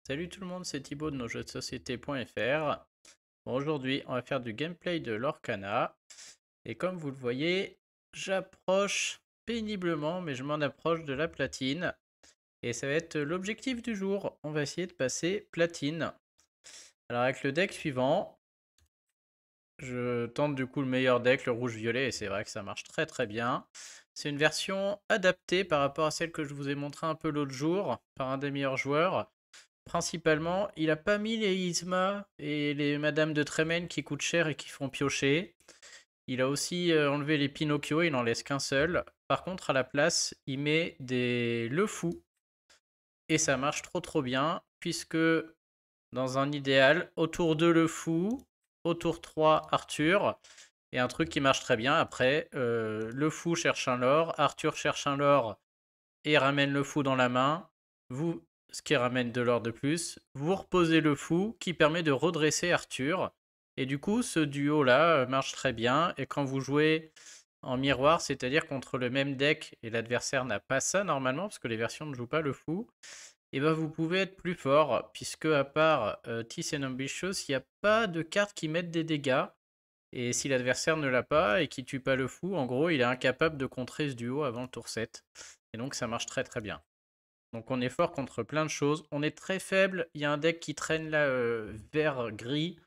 Salut tout le monde, c'est Thibaut de nosjeuxdesociété.fr. Bon, aujourd'hui, on va faire du gameplay de l'Orcana. Et comme vous le voyez, j'approche péniblement, mais je m'en approche de la platine. Et ça va être l'objectif du jour. On va essayer de passer platine. Alors avec le deck suivant, je tente du coup le meilleur deck, le rouge-violet, et c'est vrai que ça marche très très bien. C'est une version adaptée par rapport à celle que je vous ai montré un peu l'autre jour par un des meilleurs joueurs. Principalement, il a pas mis les Yzma et les Madame de Tremen qui coûtent cher et qui font piocher. Il a aussi enlevé les Pinocchio, il n'en laisse qu'un seul. Par contre, à la place, il met des Le Fou. Et ça marche trop trop bien, puisque dans un idéal, autour de Le Fou, autour 3, Arthur. Et un truc qui marche très bien après, Le Fou cherche un lore, Arthur cherche un lore et ramène le fou dans la main, vous, ce qui ramène de l'or de plus, vous reposez le fou qui permet de redresser Arthur. Et du coup, ce duo-là marche très bien. Et quand vous jouez en miroir, c'est-à-dire contre le même deck, et l'adversaire n'a pas ça normalement, parce que les versions ne jouent pas le fou, et ben vous pouvez être plus fort, puisque à part Tis and Ambitious, il n'y a pas de cartes qui mettent des dégâts. Et si l'adversaire ne l'a pas et qui tue pas le fou, en gros, il est incapable de contrer ce duo avant le tour 7. Et donc ça marche très très bien. Donc on est fort contre plein de choses. On est très faible. Il y a un deck qui traîne là vert-gris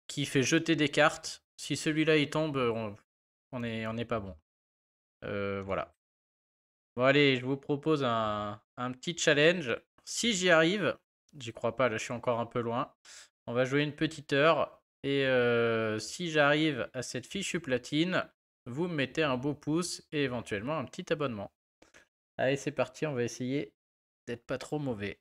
qui fait jeter des cartes. Si celui-là il tombe, on est pas bon. Voilà. Bon allez, je vous propose un petit challenge. Si j'y arrive, j'y crois pas, là je suis encore un peu loin. On va jouer une petite heure. Et si j'arrive à cette fichue platine, vous me mettez un beau pouce et éventuellement un petit abonnement. Allez, c'est parti, on va essayer d'être pas trop mauvais.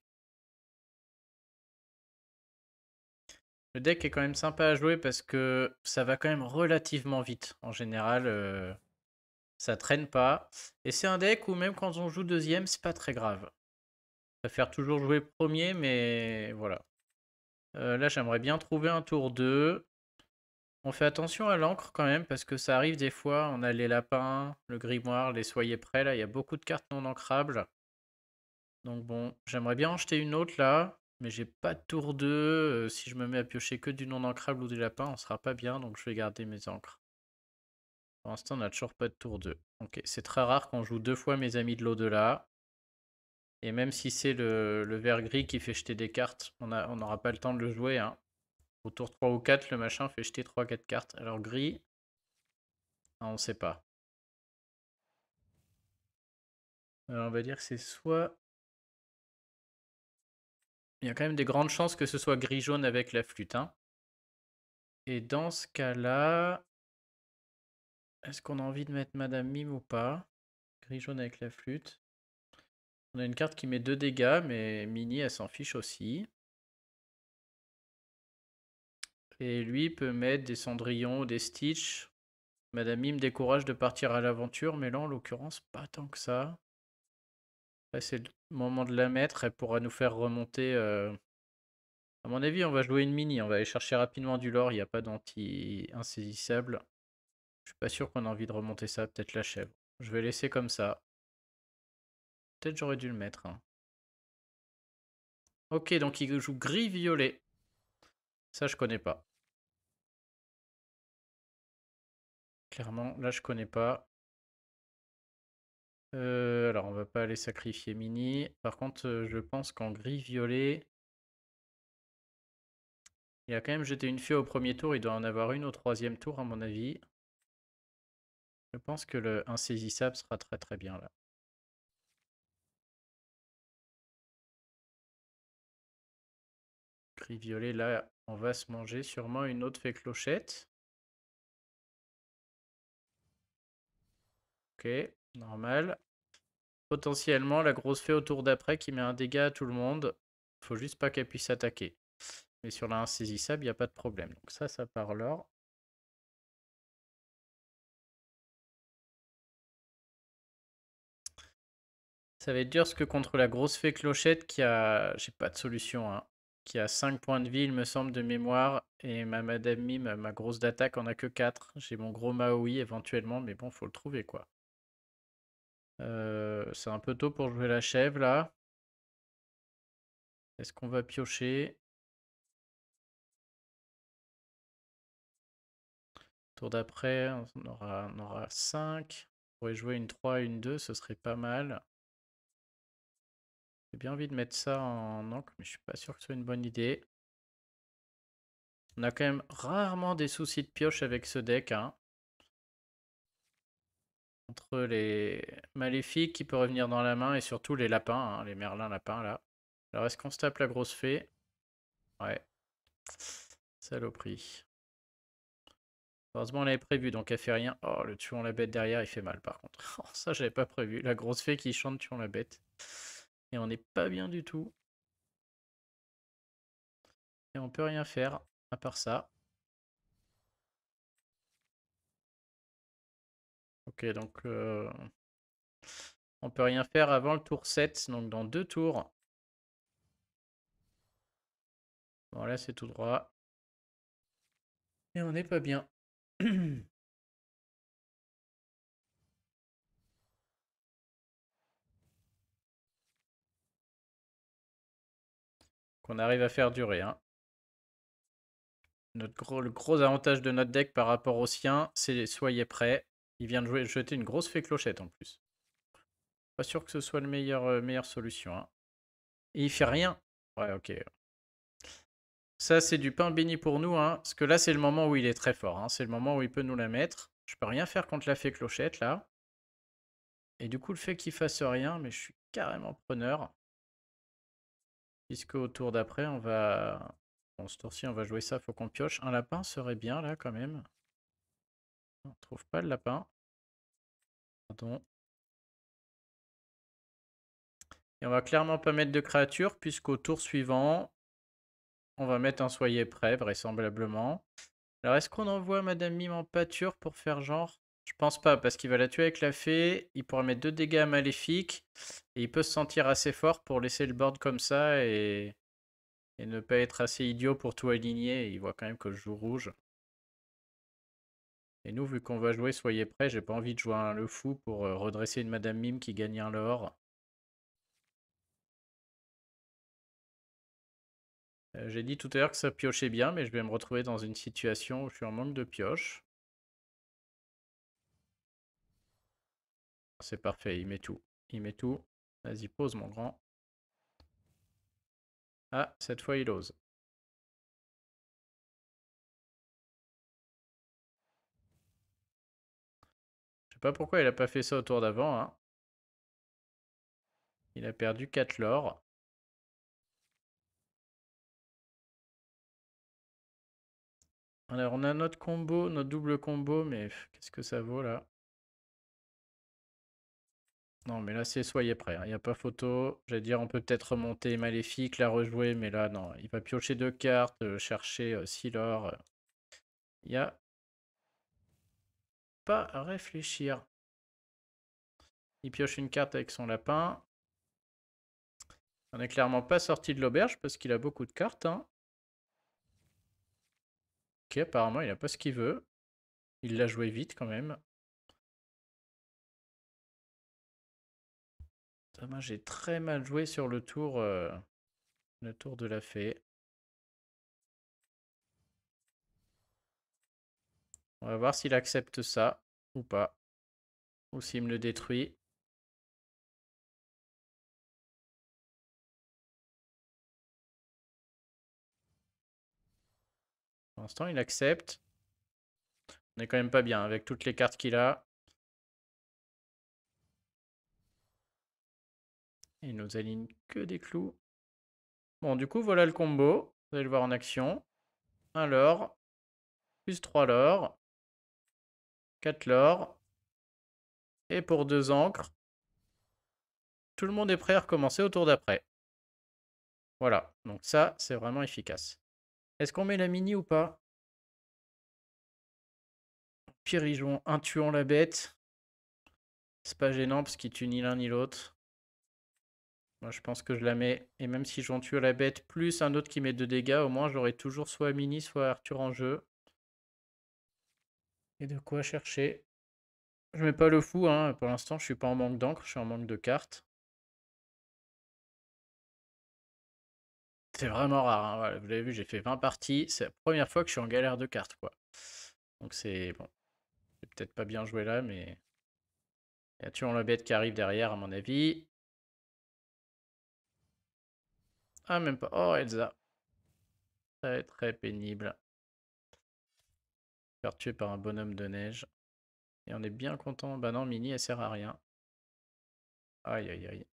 Le deck est quand même sympa à jouer parce que ça va quand même relativement vite. En général, ça traîne pas. Et c'est un deck où même quand on joue deuxième, c'est pas très grave. Je préfère toujours jouer premier, mais voilà. Là, j'aimerais bien trouver un tour 2. On fait attention à l'encre quand même parce que ça arrive des fois. On a les lapins, le grimoire, les soyez prêts. Là, il y a beaucoup de cartes non ancrables. Donc bon, j'aimerais bien en jeter une autre là, mais j'ai pas de tour 2. Si je me mets à piocher que du non ancrable ou des lapins, on sera pas bien, donc je vais garder mes encres. Pour l'instant, on n'a toujours pas de tour 2. Ok, c'est très rare qu'on joue deux fois mes amis de l'au-delà. Et même si c'est le vert gris qui fait jeter des cartes, on n'aura pas le temps de le jouer. Hein. Au tour 3 ou 4, le machin fait jeter 3-4 cartes. Alors gris, on sait pas. Alors, on va dire que c'est soit... Il y a quand même des grandes chances que ce soit gris-jaune avec la flûte. Hein. Et dans ce cas-là, est-ce qu'on a envie de mettre Madame Mime ou pas? Gris-jaune avec la flûte. On a une carte qui met 2 dégâts, mais Mini, elle s'en fiche aussi. Et lui peut mettre des Cendrillon ou des Stitch. Madame Mime décourage de partir à l'aventure, mais là, en l'occurrence, pas tant que ça. Après, c'est le moment de la mettre. Elle pourra nous faire remonter... À mon avis, on va jouer une Mini. On va aller chercher rapidement du lore. Il n'y a pas d'anti-insaisissable. Je suis pas sûr qu'on a envie de remonter ça. Peut-être la chèvre. Je vais laisser comme ça. Peut-être j'aurais dû le mettre. Hein. Ok, donc il joue gris-violet. Ça, je connais pas. Clairement, là, je connais pas. Alors, on va pas aller sacrifier Mini. Par contre, je pense qu'en gris-violet, il a quand même jeté une fée au premier tour. Il doit en avoir une au troisième tour, à mon avis. Je pense que le insaisissable sera très très bien là. Gris-violet, là, on va se manger sûrement une autre fée clochette. Ok, normal. Potentiellement, la grosse fée au tour d'après qui met un dégât à tout le monde. Faut juste pas qu'elle puisse attaquer. Mais sur la insaisissable, il n'y a pas de problème. Donc ça part l'or. Ça va être dur parce que contre la grosse fée clochette qui a... J'ai pas de solution, hein. Qui a 5 points de vie, il me semble, de mémoire. Et ma Madame Mime, ma grosse d'attaque, en a que 4. J'ai mon gros Maui éventuellement, mais bon, faut le trouver, quoi. C'est un peu tôt pour jouer la chèvre, là. Est-ce qu'on va piocher? Tour d'après, on aura 5. On pourrait jouer une 3 et une 2, ce serait pas mal. J'ai bien envie de mettre ça en encre, mais je suis pas sûr que ce soit une bonne idée. On a quand même rarement des soucis de pioche avec ce deck, hein. Entre les maléfiques qui peuvent revenir dans la main et surtout les lapins, hein, les merlins lapins là. Alors est-ce qu'on se tape la grosse fée? Ouais. Saloperie. Heureusement on l'avait prévu donc elle fait rien. Oh le tuant la bête derrière il fait mal par contre. Oh, ça j'avais pas prévu. La grosse fée qui chante tuant la bête. Et on n'est pas bien du tout. Et on peut rien faire à part ça. Ok donc on peut rien faire avant le tour 7, donc dans 2 tours. Bon là c'est tout droit. Et on n'est pas bien. Qu'on arrive à faire durer, hein. Le gros avantage de notre deck par rapport au sien, c'est soyez prêts. Il vient de jeter une grosse fée clochette en plus. Pas sûr que ce soit le meilleure solution, hein. Et il fait rien. Ouais, ok. Ça, c'est du pain béni pour nous, hein. Parce que là, c'est le moment où il est très fort, hein. C'est le moment où il peut nous la mettre. Je peux rien faire contre la fée clochette, là. Et du coup, le fait qu'il fasse rien, mais je suis carrément preneur. Puisque au tour d'après, on va... Bon, ce tour-ci, on va jouer ça, faut qu'on pioche. Un lapin serait bien, là, quand même. On trouve pas le lapin. Pardon. Et on va clairement pas mettre de créature, puisqu'au tour suivant, on va mettre un soyez prêt, vraisemblablement. Alors, est-ce qu'on envoie Madame Mime en pâture pour faire genre? Je pense pas, parce qu'il va la tuer avec la fée, il pourra mettre 2 dégâts maléfiques, et il peut se sentir assez fort pour laisser le board comme ça, et ne pas être assez idiot pour tout aligner. Il voit quand même que je joue rouge. Et nous, vu qu'on va jouer soyez prêts, j'ai pas envie de jouer le fou pour redresser une Madame Mime qui gagne un lore. J'ai dit tout à l'heure que ça piochait bien, mais je vais me retrouver dans une situation où je suis en manque de pioche. C'est parfait, il met tout. Il met tout. Vas-y, pose mon grand. Ah, cette fois il ose. Je sais pas pourquoi il a pas fait ça au tour d'avant, hein. Il a perdu 4 lore. Alors on a notre combo, notre double combo, mais qu'est-ce que ça vaut là? Non mais là c'est soyez prêts, il n'y a pas photo. J'allais dire on peut peut-être remonter Maléfique, la rejouer, mais là non. Il va piocher 2 cartes, chercher 6 lore. Il n'y a pas à réfléchir. Il pioche une carte avec son lapin. On n'est clairement pas sorti de l'auberge parce qu'il a beaucoup de cartes, hein. Ok, apparemment il a pas ce qu'il veut. Il l'a joué vite quand même. Moi j'ai très mal joué sur le tour de la fée. On va voir s'il accepte ça ou pas. Ou s'il me le détruit. Pour l'instant il accepte. On est quand même pas bien avec toutes les cartes qu'il a. Il nous aligne que des clous. Bon du coup voilà le combo. Vous allez le voir en action. 1 lore. Plus 3 lore. 4 lore. Et pour 2 encres. Tout le monde est prêt à recommencer au tour d'après. Voilà, donc ça c'est vraiment efficace. Est-ce qu'on met la mini ou pas? Pire ils jouent un tuant la bête. C'est pas gênant parce qu'ils tuent ni l'un ni l'autre. Moi je pense que je la mets. Et même si j'en tue la bête plus un autre qui met 2 dégâts, au moins j'aurai toujours soit Mini soit Arthur en jeu. Et de quoi chercher. Je mets pas le fou, hein. Pour l'instant je suis pas en manque d'encre, je suis en manque de cartes. C'est vraiment rare, hein, voilà, vous l'avez vu, j'ai fait 20 parties. C'est la première fois que je suis en galère de cartes, quoi. Donc c'est bon. C'est peut-être pas bien joué là, mais. Il y a toujours la bête qui arrive derrière, à mon avis. Ah, même pas. Oh, Elsa. Très, très pénible. Faire tuer par un bonhomme de neige. Et on est bien content. Bah non, Mini, elle sert à rien. Aïe, aïe, aïe.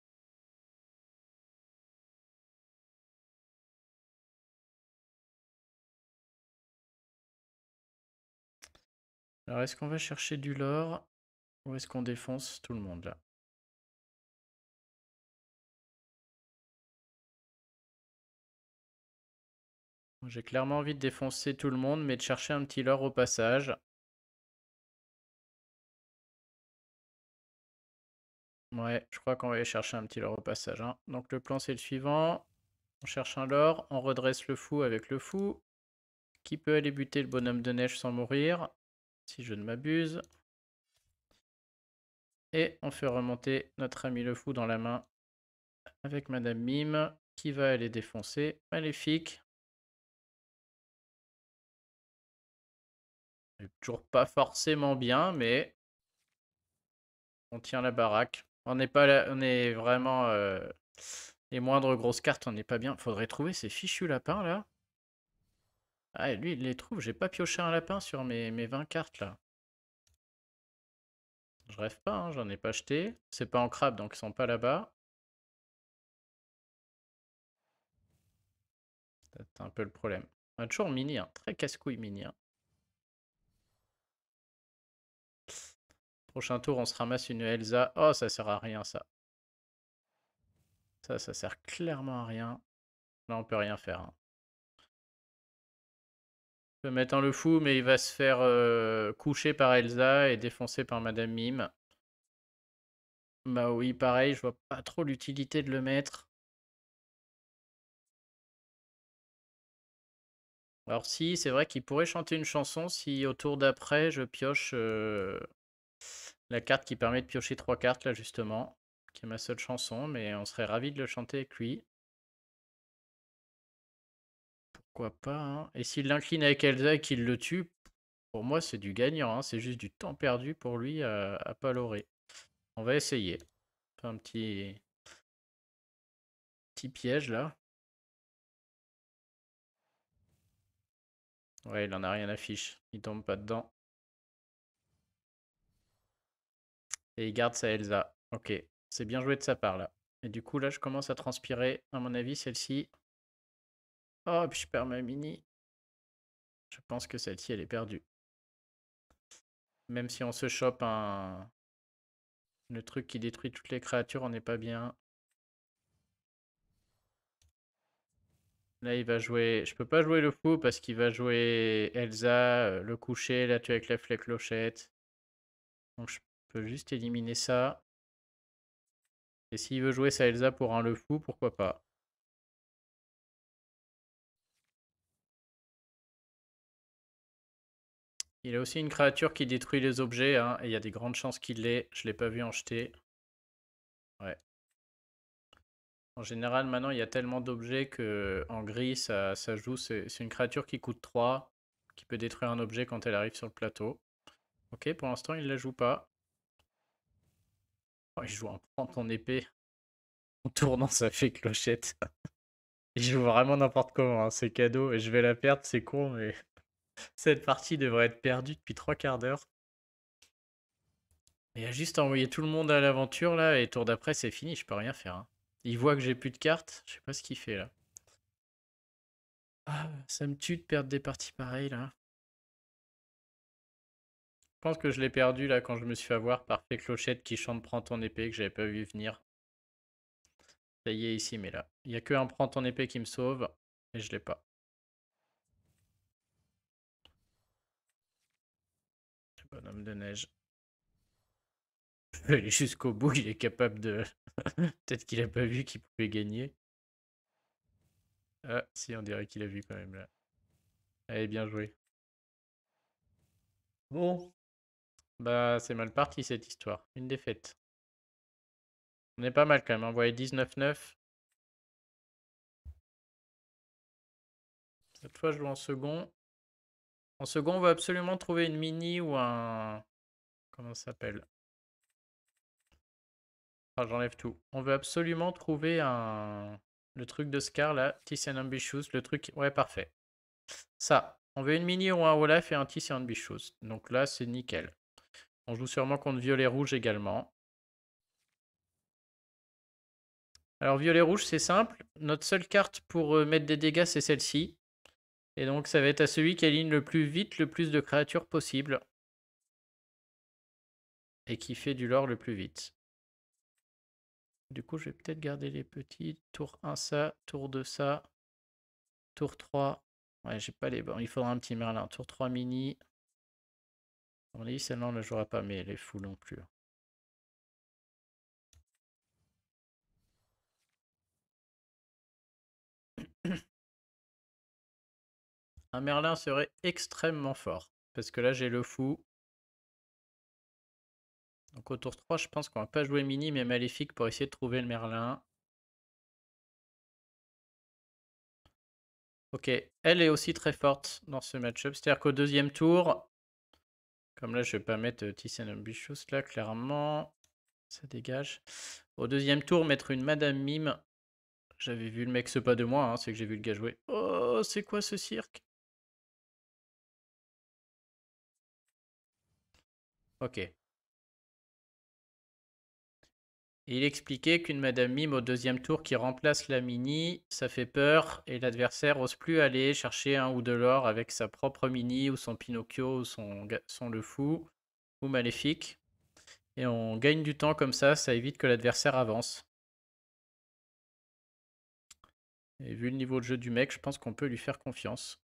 Alors, est-ce qu'on va chercher du lore ou est-ce qu'on défonce tout le monde là? J'ai clairement envie de défoncer tout le monde, mais de chercher un petit lore au passage. Ouais, je crois qu'on va aller chercher un petit lore au passage, hein. Donc le plan c'est le suivant. On cherche un lore, on redresse le fou avec le fou. Qui peut aller buter le bonhomme de neige sans mourir, si je ne m'abuse. Et on fait remonter notre ami le fou dans la main avec Madame Mime, qui va aller défoncer Maléfique. Toujours pas forcément bien, mais on tient la baraque. On n'est pas là, on est vraiment les moindres grosses cartes, on n'est pas bien. Faudrait trouver ces fichus lapins là. Ah, et lui il les trouve. J'ai pas pioché un lapin sur mes 20 cartes là. Je rêve pas, hein, j'en ai pas acheté. C'est pas en crabe donc ils sont pas là-bas. C'est un peu le problème. On a toujours Mini, hein. Très casse-couille Mini, hein. Prochain tour, on se ramasse une Elsa. Oh, ça sert à rien, ça. Ça sert clairement à rien. Là, on peut rien faire, hein. On peut mettre en le fou, mais il va se faire coucher par Elsa et défoncer par Madame Mime. Bah oui, pareil, je vois pas trop l'utilité de le mettre. Alors si, c'est vrai qu'il pourrait chanter une chanson si au tour d'après, je pioche la carte qui permet de piocher 3 cartes, là, justement. Qui est ma seule chanson, mais on serait ravi de le chanter avec lui. Pourquoi pas, hein. Et s'il l'incline avec Elsa et qu'il le tue, pour moi c'est du gagnant, hein. C'est juste du temps perdu pour lui à palorer. On va essayer. Faire un petit piège là. Ouais, il en a rien à fiche. Il tombe pas dedans. Et il garde sa Elsa. Ok, c'est bien joué de sa part là. Et du coup là je commence à transpirer. À mon avis celle-ci. Oh, puis je perds ma mini. Je pense que celle-ci elle est perdue. Même si on se chope le truc qui détruit toutes les créatures, on n'est pas bien. Là, il va jouer. Je peux pas jouer le fou parce qu'il va jouer Elsa, le coucher, la tuer avec la clochette. Donc, je peux juste éliminer ça. Et s'il veut jouer sa Elsa pour un le fou, pourquoi pas. Il a aussi une créature qui détruit les objets, hein, et il y a des grandes chances qu'il l'ait. Je l'ai pas vu en jeter. Ouais. En général, maintenant, il y a tellement d'objets que en gris, ça joue. C'est une créature qui coûte 3, qui peut détruire un objet quand elle arrive sur le plateau. Ok, pour l'instant, il la joue pas. Oh, il joue en prend ton épée. En tournant, ça fait clochette. Il joue vraiment n'importe comment, hein, c'est cadeau. Et je vais la perdre, c'est con, mais cette partie devrait être perdue depuis 3 quarts d'heure. Il a juste envoyé tout le monde à l'aventure là, et tour d'après, c'est fini, je peux rien faire, hein. Il voit que j'ai plus de cartes, je sais pas ce qu'il fait là. Ah, ça me tue de perdre des parties pareilles là. Je pense que je l'ai perdu là quand je me suis fait avoir par Fée Clochette qui chante Prends ton épée que j'avais pas vu venir. Ça y est ici, mais là. Il y a que un Prends ton épée qui me sauve, et je l'ai pas. Le bonhomme de neige. Je vais aller jusqu'au bout, il est capable de. Peut-être qu'il a pas vu qu'il pouvait gagner. Ah, si, on dirait qu'il a vu quand même là. Allez, bien joué. Bon. Bah, c'est mal parti cette histoire. Une défaite. On est pas mal quand même. Envoyé 19-9. Cette fois, je joue en second. En second, on va absolument trouver une mini ou un... Comment ça s'appelle? Ah, j'enlève tout. On veut absolument trouver un... Le truc de Scar, là. Tiss and Ambitious. Le truc... Ouais, parfait. Ça. On veut une mini ou un Olaf et un Tiss and Ambitious. Donc là, c'est nickel. On joue sûrement contre violet-rouge également. Alors, violet-rouge, c'est simple. Notre seule carte pour mettre des dégâts, c'est celle-ci. Et donc, ça va être à celui qui aligne le plus vite le plus de créatures possible. Et qui fait du lore le plus vite. Du coup, je vais peut-être garder les petits. Tour 1, ça. Tour 2, ça. Tour 3. Ouais, j'ai pas les bons. Il faudra un petit Merlin. Tour 3 mini. On dit, celle-là, on ne la jouera pas, mais elle est fou non plus. Un Merlin serait extrêmement fort. Parce que là, j'ai le fou. Donc au tour 3, je pense qu'on va pas jouer mini, mais maléfique pour essayer de trouver le Merlin. Ok, elle est aussi très forte dans ce match-up. C'est-à-dire qu'au deuxième tour, comme là, je vais pas mettre Tiss and Ambitious, là, clairement. Ça dégage. Au deuxième tour, mettre une Madame Mime. J'avais vu le mec, c'est pas de moi, hein, c'est que j'ai vu le gars jouer. Oh, c'est quoi ce cirque? Ok. Il expliquait qu'une Madame Mime au deuxième tour qui remplace la mini, ça fait peur et l'adversaire ose plus aller chercher un ou de l'or avec sa propre mini ou son Pinocchio ou son Le Fou ou Maléfique. Et on gagne du temps comme ça évite que l'adversaire avance. Et vu le niveau de jeu du mec, je pense qu'on peut lui faire confiance.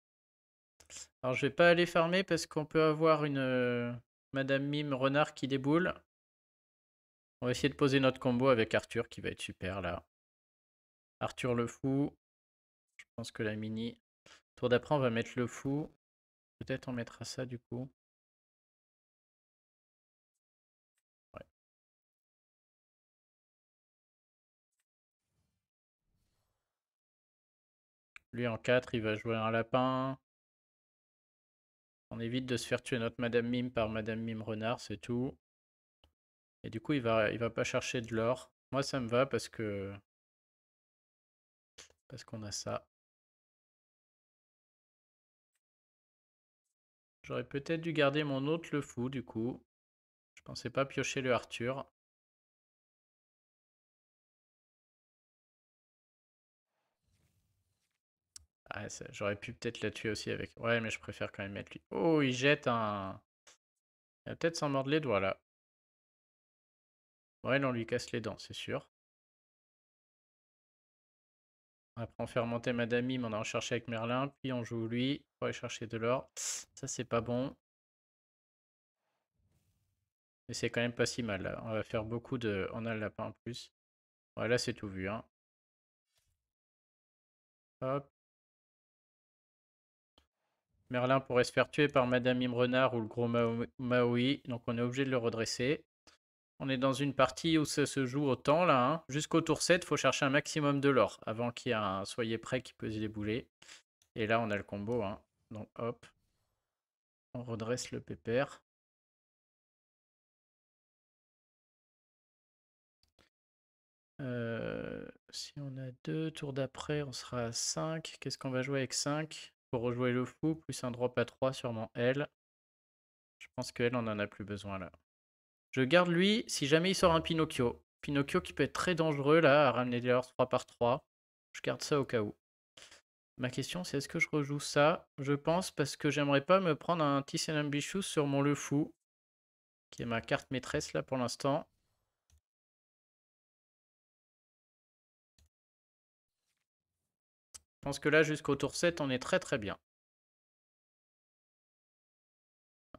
Alors je vais pas aller farmer parce qu'on peut avoir une Madame Mime renard qui déboule. On va essayer de poser notre combo avec Arthur qui va être super là. Arthur le fou. Je pense que la mini. Tour d'après, on va mettre le fou. Peut-être on mettra ça du coup. Ouais. Lui en 4, il va jouer un lapin. On évite de se faire tuer notre Madame Mime par Madame Mime renard, c'est tout. Et du coup, il va pas chercher de l'or. Moi, ça me va parce qu'on a ça. J'aurais peut-être dû garder mon autre le fou du coup. Je pensais pas piocher le Arthur. Ah, j'aurais pu peut-être la tuer aussi avec. Ouais, mais je préfère quand même mettre lui. Oh, il jette un. Il va peut-être s'en mordre les doigts là. Ouais, là, on lui casse les dents, c'est sûr. Après, on fait remonter Madame Mime, on a recherché avec Merlin, puis on joue lui pour aller chercher de l'or. Ça, c'est pas bon. Mais c'est quand même pas si mal là. On va faire beaucoup de. On a le lapin en plus. Ouais, là, c'est tout vu, hein. Hop. Merlin pourrait se faire tuer par Madame Mime Renard ou le gros Maui, donc on est obligé de le redresser. On est dans une partie où ça se joue au temps là, hein. Jusqu'au tour 7, il faut chercher un maximum de l'or avant qu'il y ait un soyez prêt qui peut se débouler. Et là, on a le combo, hein. Donc hop, on redresse le pépère. Si on a 2 tours d'après, on sera à 5. Qu'est-ce qu'on va jouer avec 5? Pour rejouer le fou, plus un drop à 3, sûrement elle. Je pense qu'elle, on en a plus besoin là. Je garde lui si jamais il sort un Pinocchio. Pinocchio qui peut être très dangereux là, à ramener des leurs 3 par 3. Je garde ça au cas où. Ma question c'est est-ce que je rejoue ça? Je pense parce que j'aimerais pas me prendre un Tiss and Ambitious sur mon Le Fou, qui est ma carte maîtresse là pour l'instant. Je pense que là jusqu'au tour 7 on est très très bien.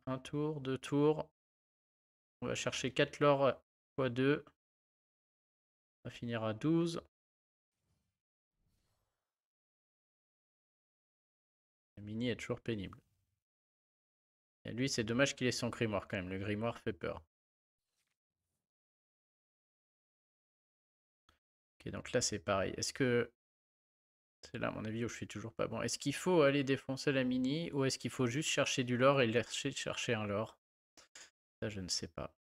Un tour, 2 tours. On va chercher 4 lore x 2. On va finir à 12. La mini est toujours pénible. Et lui c'est dommage qu'il ait son grimoire quand même. Le grimoire fait peur. Ok, donc là c'est pareil. Est-ce que C'est là, à mon avis, où je suis toujours pas bon. Est-ce qu'il faut aller défoncer la mini ou est-ce qu'il faut juste chercher du lore et lâcher chercher un lore? Ça, je ne sais pas.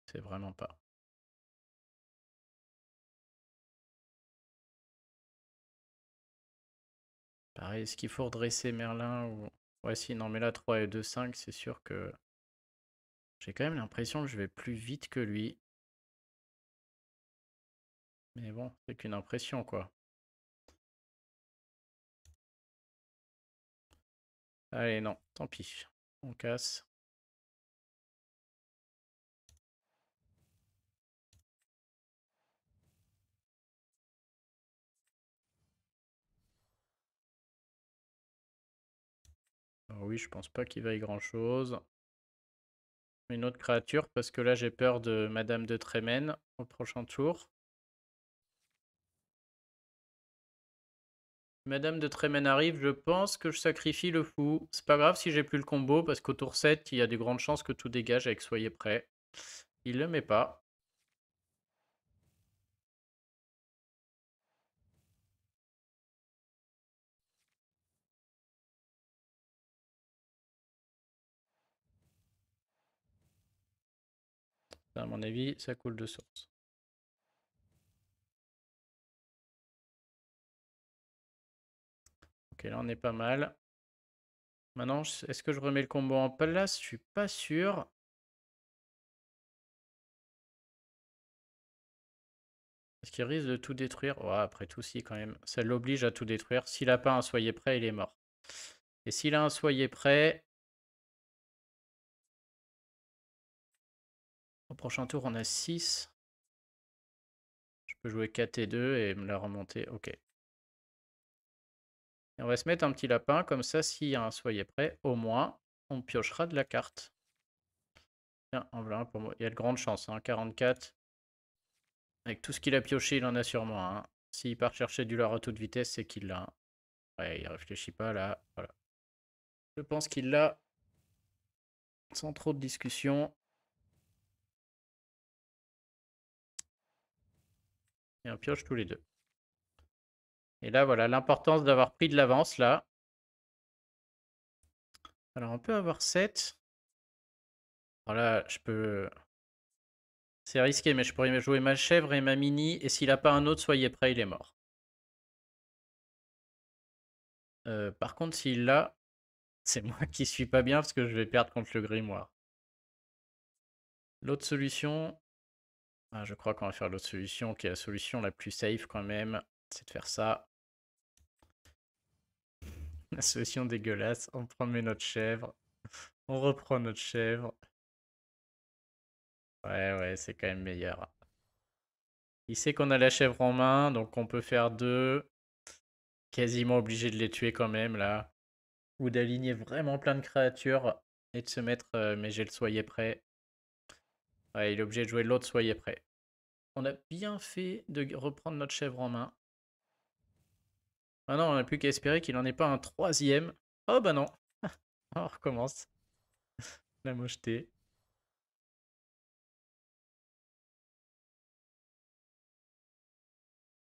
C'est vraiment pas. Pareil, est-ce qu'il faut redresser Merlin ou... Ouais, si, non, mais là, 3 et 2, 5, c'est sûr que... J'ai quand même l'impression que je vais plus vite que lui. Mais bon, c'est qu'une impression, quoi. Allez, non, tant pis. On casse. Alors oui, je pense pas qu'il vaille grand-chose. Une autre créature, parce que là, j'ai peur de Madame de Trémène au prochain tour. Madame de Trémène arrive, je pense que je sacrifie le fou. C'est pas grave si j'ai plus le combo, parce qu'au tour 7, il y a de grandes chances que tout dégage avec Soyez prêt. Il le met pas. À mon avis, ça coule de source. Ok, là on est pas mal. Maintenant, est-ce que je remets le combo en place? Je suis pas sûr. Est-ce qu'il risque de tout détruire? Ouais, après tout, si, quand même. Ça l'oblige à tout détruire. S'il a pas un Soyez prêt, il est mort. Et s'il a un Soyez prêt, au prochain tour, on a 6. Je peux jouer 4 et 2 et me la remonter. Ok. Et on va se mettre un petit lapin. Comme ça, s'il y a un Soyez prêt, au moins, on piochera de la carte. Tiens, en voilà un pour moi. Il y a de grandes chances. Hein, 44. Avec tout ce qu'il a pioché, il en a sûrement un. S'il part chercher du lore à toute vitesse, c'est qu'il l'a. Ouais, il réfléchit pas là. Voilà. Je pense qu'il l'a sans trop de discussion. Et on pioche tous les deux. Et là, voilà, l'importance d'avoir pris de l'avance là. Alors, on peut avoir 7. Voilà, je peux... C'est risqué, mais je pourrais jouer ma chèvre et ma mini. Et s'il n'a pas un autre, soyez prêt, il est mort. Par contre, s'il l'a, c'est moi qui suis pas bien parce que je vais perdre contre le grimoire. L'autre solution... Ah, je crois qu'on va faire l'autre solution, qui est la solution la plus safe quand même. C'est de faire ça. La solution dégueulasse. On promet notre chèvre. On reprend notre chèvre. Ouais, ouais, c'est quand même meilleur. Il sait qu'on a la chèvre en main, donc on peut faire deux. Quasiment obligé de les tuer quand même, là. Ou d'aligner vraiment plein de créatures et de se mettre... mais j'ai le soyez prêt. Ouais, il est obligé de jouer l'autre soyez prêt. On a bien fait de reprendre notre chèvre en main. Maintenant, on n'a plus qu'à espérer qu'il n'en ait pas un troisième. Oh bah non. On recommence. La mocheté.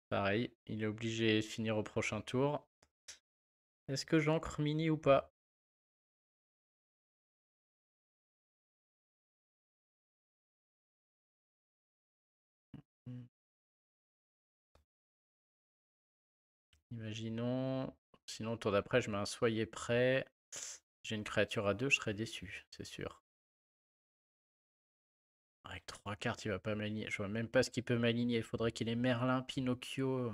Pareil, il est obligé de finir au prochain tour. Est-ce que j'ancre mini ou pas? Imaginons. Sinon, au tour d'après, je mets un soyez prêt. J'ai une créature à 2, je serais déçu, c'est sûr. Avec 3 cartes, il va pas m'aligner. Je vois même pas ce qu'il peut m'aligner. Il faudrait qu'il ait Merlin, Pinocchio.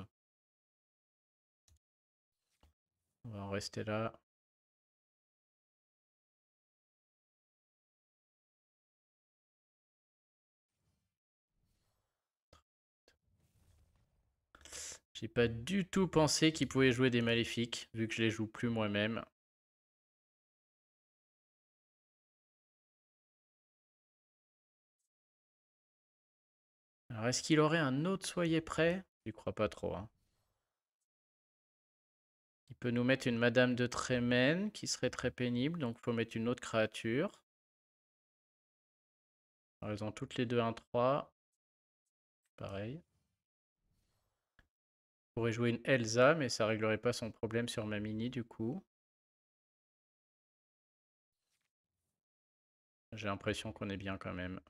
On va en rester là. J'ai pas du tout pensé qu'il pouvait jouer des maléfiques, vu que je les joue plus moi-même. Alors, est-ce qu'il aurait un autre soyez prêt? Je crois pas trop. Hein. Il peut nous mettre une Madame de Trémène, qui serait très pénible, donc il faut mettre une autre créature. Alors, elles ont toutes les deux un 3. Pareil. Je pourrais jouer une Elsa, mais ça réglerait pas son problème sur ma mini du coup. J'ai l'impression qu'on est bien quand même.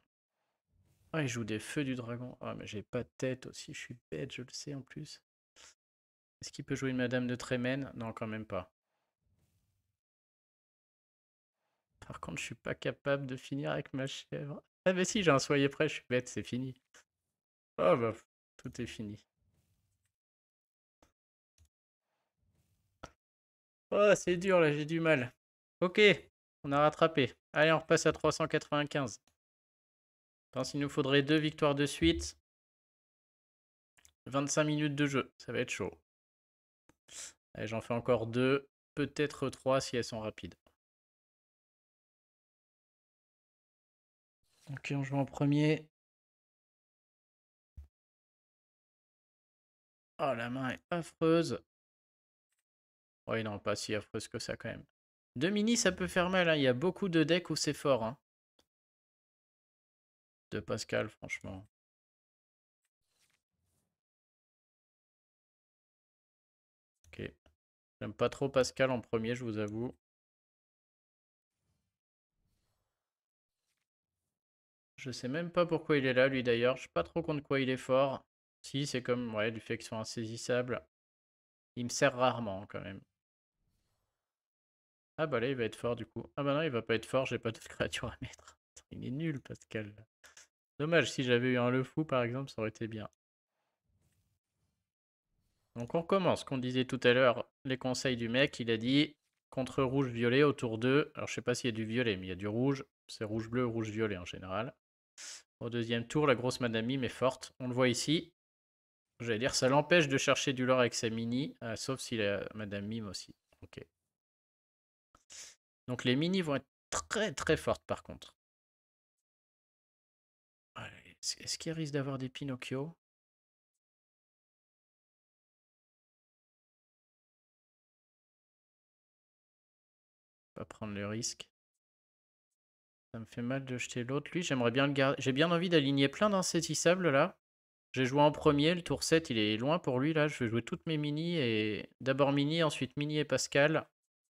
Ah, il joue des feux du dragon. Ah, mais j'ai pas de tête aussi, je suis bête, je le sais en plus. Est-ce qu'il peut jouer une Madame de Trémène? Non, quand même pas. Par contre, je suis pas capable de finir avec ma chèvre. Ah bah si, j'ai un soyez prêt, je suis bête, c'est fini. Oh bah, tout est fini. Oh, c'est dur là, j'ai du mal. Ok, on a rattrapé. Allez, on repasse à 395. Je pense qu'il nous faudrait 2 victoires de suite. 25 minutes de jeu, ça va être chaud. Allez, j'en fais encore 2, peut-être 3 si elles sont rapides. Ok, on joue en premier. Oh, la main est affreuse. Oui, non, pas si affreuse que ça quand même. 2 mini, ça peut faire mal, hein. Il y a beaucoup de decks où c'est fort, hein. De Pascal, franchement. Ok. J'aime pas trop Pascal en premier, je vous avoue. Je sais même pas pourquoi il est là, lui d'ailleurs. Je sais pas trop contre quoi il est fort. Si, c'est comme, ouais, du fait qu'ils sont insaisissables. Il me sert rarement, quand même. Ah bah là, il va être fort, du coup. Ah bah non, il va pas être fort, j'ai pas d'autres créatures à mettre. Il est nul, Pascal. Dommage, si j'avais eu un Le Fou, par exemple, ça aurait été bien. Donc on recommence, qu'on disait tout à l'heure, les conseils du mec. Il a dit contre rouge-violet autour d'eux. Alors je sais pas s'il y a du violet, mais il y a du rouge. C'est rouge-bleu, rouge-violet en général. Au deuxième tour, la grosse Madame Mime est forte. On le voit ici. J'allais dire, ça l'empêche de chercher du lore avec sa mini, sauf si la Madame Mime aussi. Ok. Donc les mini vont être très très fortes par contre. Est-ce qu'il risque d'avoir des Pinocchio? Pas prendre le risque. Ça me fait mal de jeter l'autre. Lui, j'aimerais bien le garder. J'ai bien envie d'aligner plein d'insaisissables là. J'ai joué en premier, le tour 7, il est loin pour lui là. Je vais jouer toutes mes mini et d'abord mini, ensuite mini et Pascal.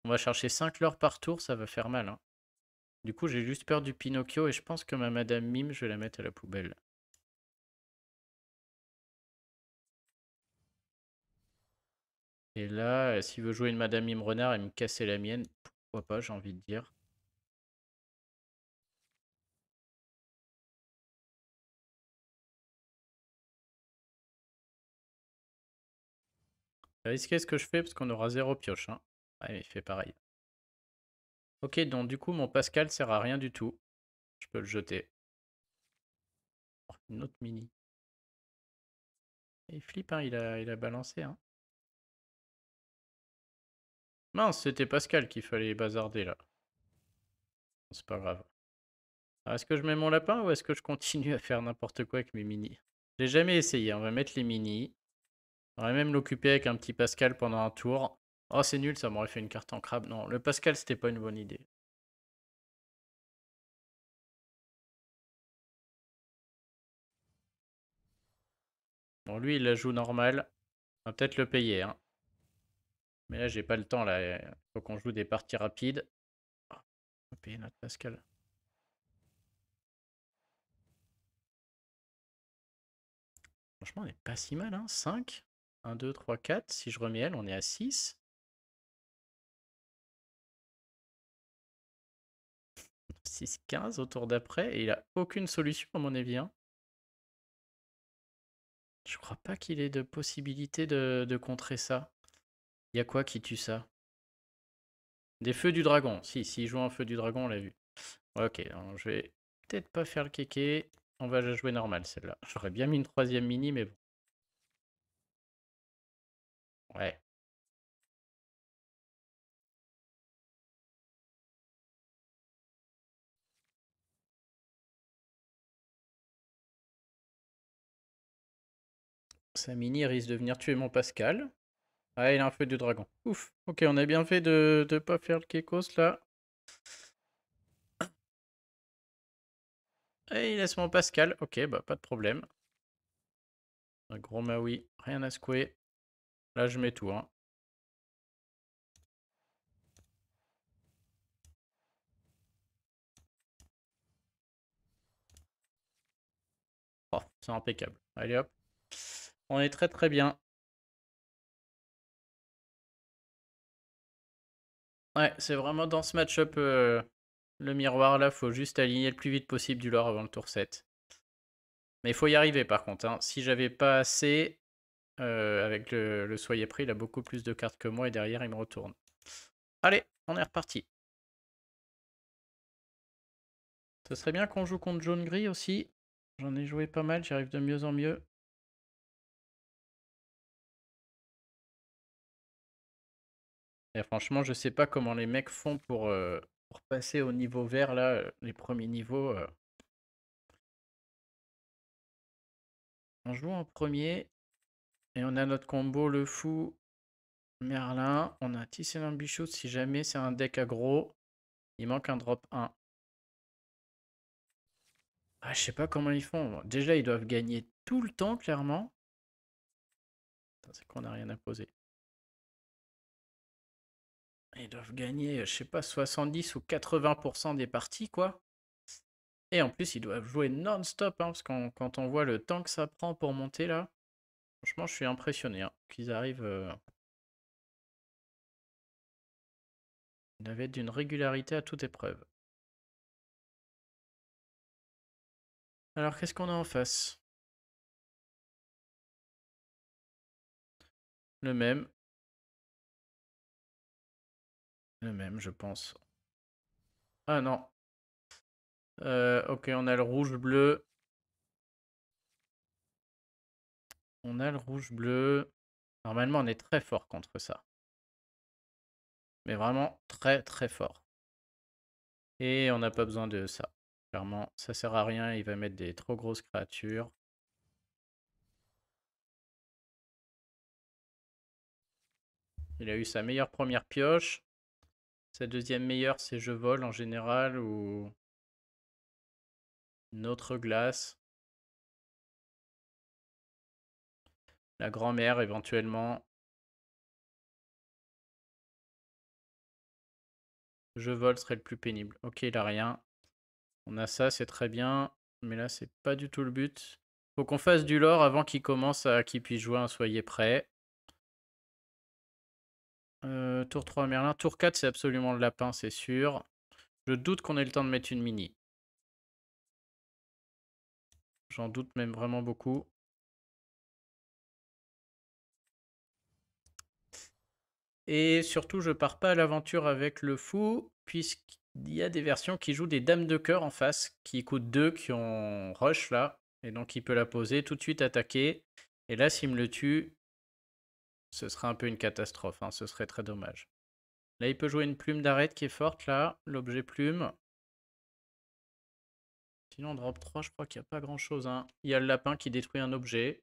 On va chercher 5 lore par tour, ça va faire mal, hein. Du coup, j'ai juste peur du Pinocchio et je pense que ma Madame Mime, je vais la mettre à la poubelle. Et là, s'il veut jouer une Madame Mime Renard et me casser la mienne, pourquoi pas, j'ai envie de dire. C'est risqué ce que je fais parce qu'on aura 0 pioche, hein. Ouais, il fait pareil. Ok, donc du coup, mon Pascal sert à rien du tout. Je peux le jeter. Oh, une autre mini. Il flippe, hein, il a balancé, hein. Mince, c'était Pascal qu'il fallait bazarder là. C'est pas grave. Alors, est-ce que je mets mon lapin ou est-ce que je continue à faire n'importe quoi avec mes mini? J'ai jamais essayé, on va mettre les mini. On va même l'occuper avec un petit Pascal pendant un tour. Oh, c'est nul, ça m'aurait fait une carte en crabe. Non, le Pascal, c'était pas une bonne idée. Bon, lui, il la joue normal. On va peut-être le payer, hein. Mais là, j'ai pas le temps, là. Il faut qu'on joue des parties rapides. Oh, on va payer notre Pascal. Franchement, on est pas si mal, hein. 5. 1, 2, 3, 4. Si je remets elle, on est à 6. 6, 15 au tour d'après. Et il a aucune solution, à mon avis, hein. Je crois pas qu'il ait de possibilité de contrer ça. Il y a quoi qui tue ça? Des feux du dragon. Si, s'il joue un feu du dragon, on l'a vu. Ouais, ok, alors je vais peut-être pas faire le kéké. On va la jouer normal celle-là. J'aurais bien mis une troisième mini, mais bon. Ouais. Sa mini risque de venir tuer mon Pascal. Ah, il a un feu du dragon. Ouf. Ok, on a bien fait de pas faire le kékos là. Et il laisse mon Pascal. Ok, bah pas de problème. Un gros Maui, rien à secouer. Là, je mets tout, hein. Oh, c'est impeccable. Allez hop. On est très très bien. Ouais, c'est vraiment dans ce match-up, le miroir là, faut juste aligner le plus vite possible du lore avant le tour 7. Mais il faut y arriver par contre, hein. Si j'avais pas assez, avec le soyez prêt, il a beaucoup plus de cartes que moi et derrière il me retourne. Allez, on est reparti. Ce serait bien qu'on joue contre jaune-gris aussi. J'en ai joué pas mal, j'y arrive de mieux en mieux. Et franchement, je sais pas comment les mecs font pour passer au niveau vert là, les premiers niveaux. On joue en premier et on a notre combo le fou Merlin. On a Tisserand Bichot si jamais c'est un deck aggro. Il manque un drop 1. Ah, je sais pas comment ils font. Déjà, ils doivent gagner tout le temps, clairement. C'est qu'on n'a rien à poser. Ils doivent gagner, je sais pas, 70 ou 80% des parties, quoi. Et en plus, ils doivent jouer non-stop, hein, parce que quand on voit le temps que ça prend pour monter, là, franchement, je suis impressionné, hein, qu'ils arrivent. Ils doivent être d'une régularité à toute épreuve. Alors, qu'est-ce qu'on a en face? Le même. Le même, je pense. Ah non. Ok, on a le rouge-bleu. On a le rouge-bleu. Normalement, on est très fort contre ça. Mais vraiment très très fort. Et on n'a pas besoin de ça. Clairement, ça sert à rien. Il va mettre des trop grosses créatures. Il a eu sa meilleure première pioche. Sa deuxième meilleure, c'est je vole en général ou notre glace. La grand-mère éventuellement. Je vole serait le plus pénible. Ok, il a rien. On a ça, c'est très bien. Mais là, c'est pas du tout le but. Faut qu'on fasse du lore avant qu'il puisse jouer un soyez prêt. Tour 3 Merlin. Tour 4, c'est absolument le lapin, c'est sûr. Je doute qu'on ait le temps de mettre une mini. J'en doute même vraiment beaucoup. Et surtout, je pars pas à l'aventure avec le fou, puisqu'il y a des versions qui jouent des dames de cœur en face, qui coûtent 2, qui ont rush là. Et donc il peut la poser, tout de suite attaquer. Et là, s'il me le tue, ce serait un peu une catastrophe, hein, ce serait très dommage. Là, il peut jouer une plume d'arête qui est forte là, l'objet plume. Sinon, drop 3, je crois qu'il n'y a pas grand chose, hein. Il y a le lapin qui détruit un objet.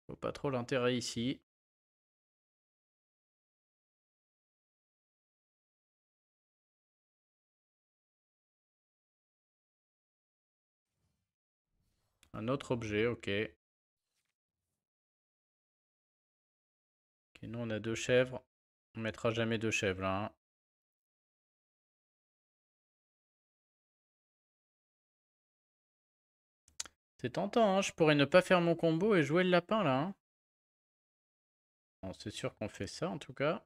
Faut pas trop l'intérêt ici. Un autre objet, ok. Ok, nous on a 2 chèvres. On mettra jamais 2 chèvres là, hein. C'est tentant, hein. Je pourrais ne pas faire mon combo et jouer le lapin là, hein. Bon, c'est sûr qu'on fait ça en tout cas.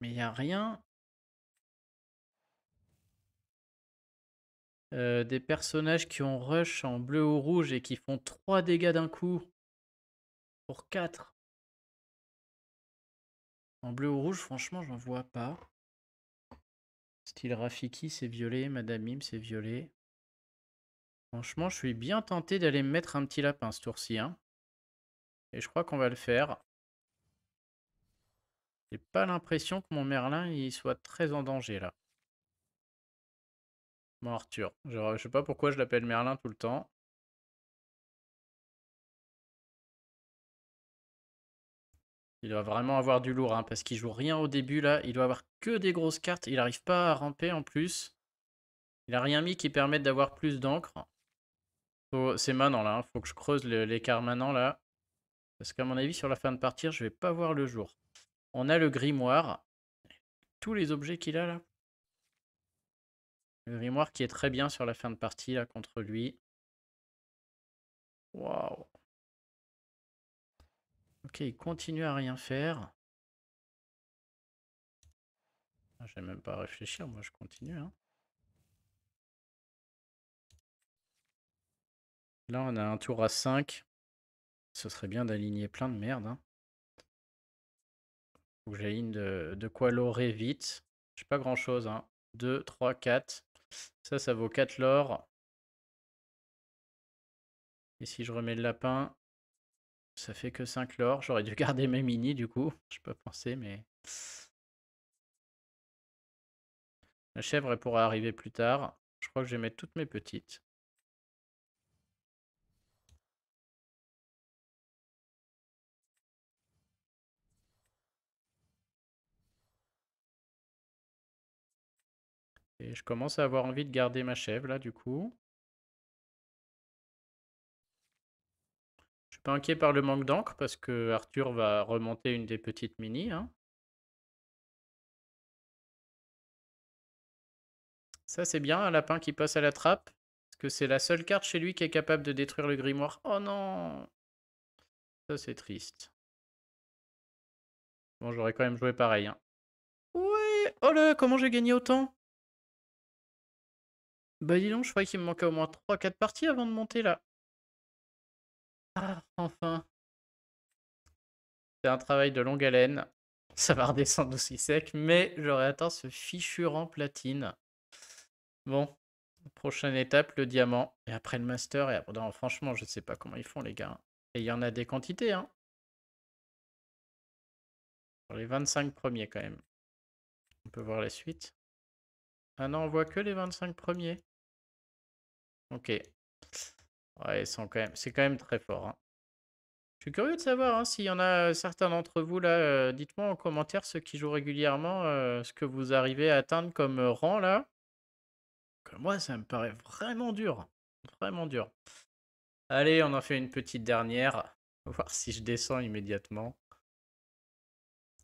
Mais il n'y a rien. Des personnages qui ont rush en bleu ou rouge et qui font 3 dégâts d'un coup. Pour 4. En bleu ou rouge, franchement, j'en vois pas. Style Rafiki, c'est violet. Madame Mime, c'est violet. Franchement, je suis bien tenté d'aller me mettre un petit lapin ce tour-ci, hein. Et je crois qu'on va le faire. J'ai pas l'impression que mon Merlin il soit très en danger là. Bon, Arthur. Je sais pas pourquoi je l'appelle Merlin tout le temps. Il doit vraiment avoir du lourd, hein, parce qu'il joue rien au début là. Il doit avoir que des grosses cartes. Il n'arrive pas à ramper en plus. Il a rien mis qui permette d'avoir plus d'encre. C'est maintenant là, hein. Faut que je creuse l'écart maintenant là. Parce qu'à mon avis, sur la fin de partie, je vais pas voir le jour. On a le grimoire. Tous les objets qu'il a là. Le grimoire qui est très bien sur la fin de partie là contre lui. Waouh. Ok, il continue à rien faire. Je vais même pas réfléchir, moi je continue. Hein. Là, on a un tour à 5. Ce serait bien d'aligner plein de merde. Hein. Faut que j'aligne de quoi lorer vite. J'ai pas grand chose. Hein. 2, 3, 4. Ça vaut 4 l'or. Et si je remets le lapin, ça fait que 5 l'or. J'aurais dû garder mes mini du coup. Je peux pas penser, mais. La chèvre, elle pourra arriver plus tard. Je crois que je vais mettre toutes mes petites. Et je commence à avoir envie de garder ma chèvre là du coup. Je suis pas inquiet par le manque d'encre parce que Arthur va remonter une des petites mini. Hein. Ça c'est bien, un lapin qui passe à la trappe. Parce que c'est la seule carte chez lui qui est capable de détruire le grimoire. Oh non. Ça c'est triste. Bon, j'aurais quand même joué pareil. Hein. Ouais. Oh là, comment j'ai gagné autant? Bah dis donc, je croyais qu'il me manquait au moins 3-4 parties avant de monter là. Ah, enfin. C'est un travail de longue haleine. Ça va redescendre aussi sec, mais j'aurais atteint ce fichu rang platine. Bon, prochaine étape, le diamant. Et après le master. Et après, non, franchement, je sais pas comment ils font, les gars. Et il y en a des quantités, hein. Pour les 25 premiers, quand même. On peut voir la suite. Ah non, on voit que les 25 premiers. Ok. Ouais, c'est quand même très fort. Hein. Je suis curieux de savoir hein, s'il y en a certains d'entre vous là. Dites-moi en commentaire ceux qui jouent régulièrement ce que vous arrivez à atteindre comme rang là. Que moi, ça me paraît vraiment dur. Vraiment dur. Allez, on en fait une petite dernière. On va voir si je descends immédiatement.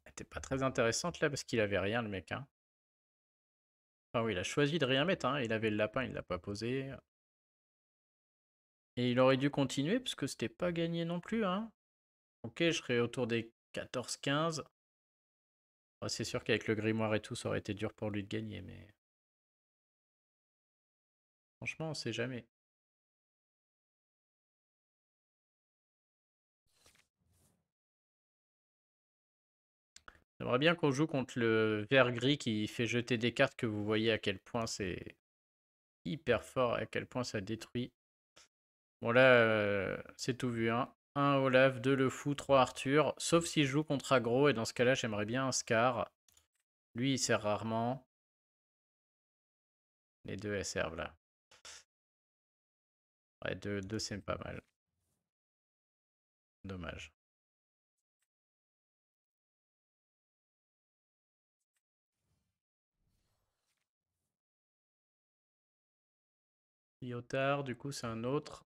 Elle était pas très intéressante là parce qu'il avait rien le mec. Hein. Enfin oui, il a choisi de rien mettre. Hein. Il avait le lapin, il l'a pas posé. Et il aurait dû continuer parce que c'était pas gagné non plus. Hein. Ok, je serais autour des 14-15. Bon, c'est sûr qu'avec le grimoire et tout, ça aurait été dur pour lui de gagner, mais franchement, on sait jamais. J'aimerais bien qu'on joue contre le vert gris qui fait jeter des cartes que vous voyez à quel point c'est hyper fort, à quel point ça détruit. Bon là, c'est tout vu. Hein. 1 Olaf, 2 Le Fou, 3 Arthur. Sauf s'il joue contre aggro, et dans ce cas-là, j'aimerais bien un Scar. Lui, il sert rarement. Les deux, elles servent là. Ouais, 2 c'est pas mal. Dommage. Lyotard, du coup, c'est un autre.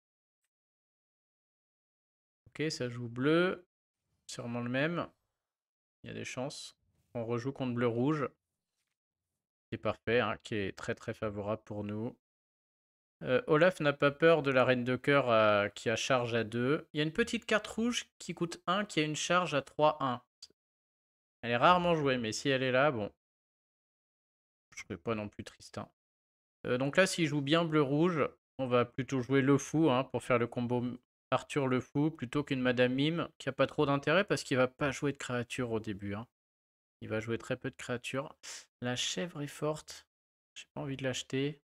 Ok, ça joue bleu. Sûrement le même. Il y a des chances. On rejoue contre bleu-rouge. Qui est parfait, hein, qui est très très favorable pour nous. Olaf n'a pas peur de la reine de cœur qui a charge à 2. Il y a une petite carte rouge qui coûte 1 qui a une charge à 3-1. Elle est rarement jouée, mais si elle est là, bon. Je serais pas non plus triste. Hein. Donc là, s'il joue bien bleu-rouge, on va plutôt jouer le fou hein, pour faire le combo Arthur le fou plutôt qu'une Madame Mime qui a pas trop d'intérêt parce qu'il va pas jouer de créatures au début. Hein. Il va jouer très peu de créatures. La chèvre est forte. J'ai pas envie de l'acheter.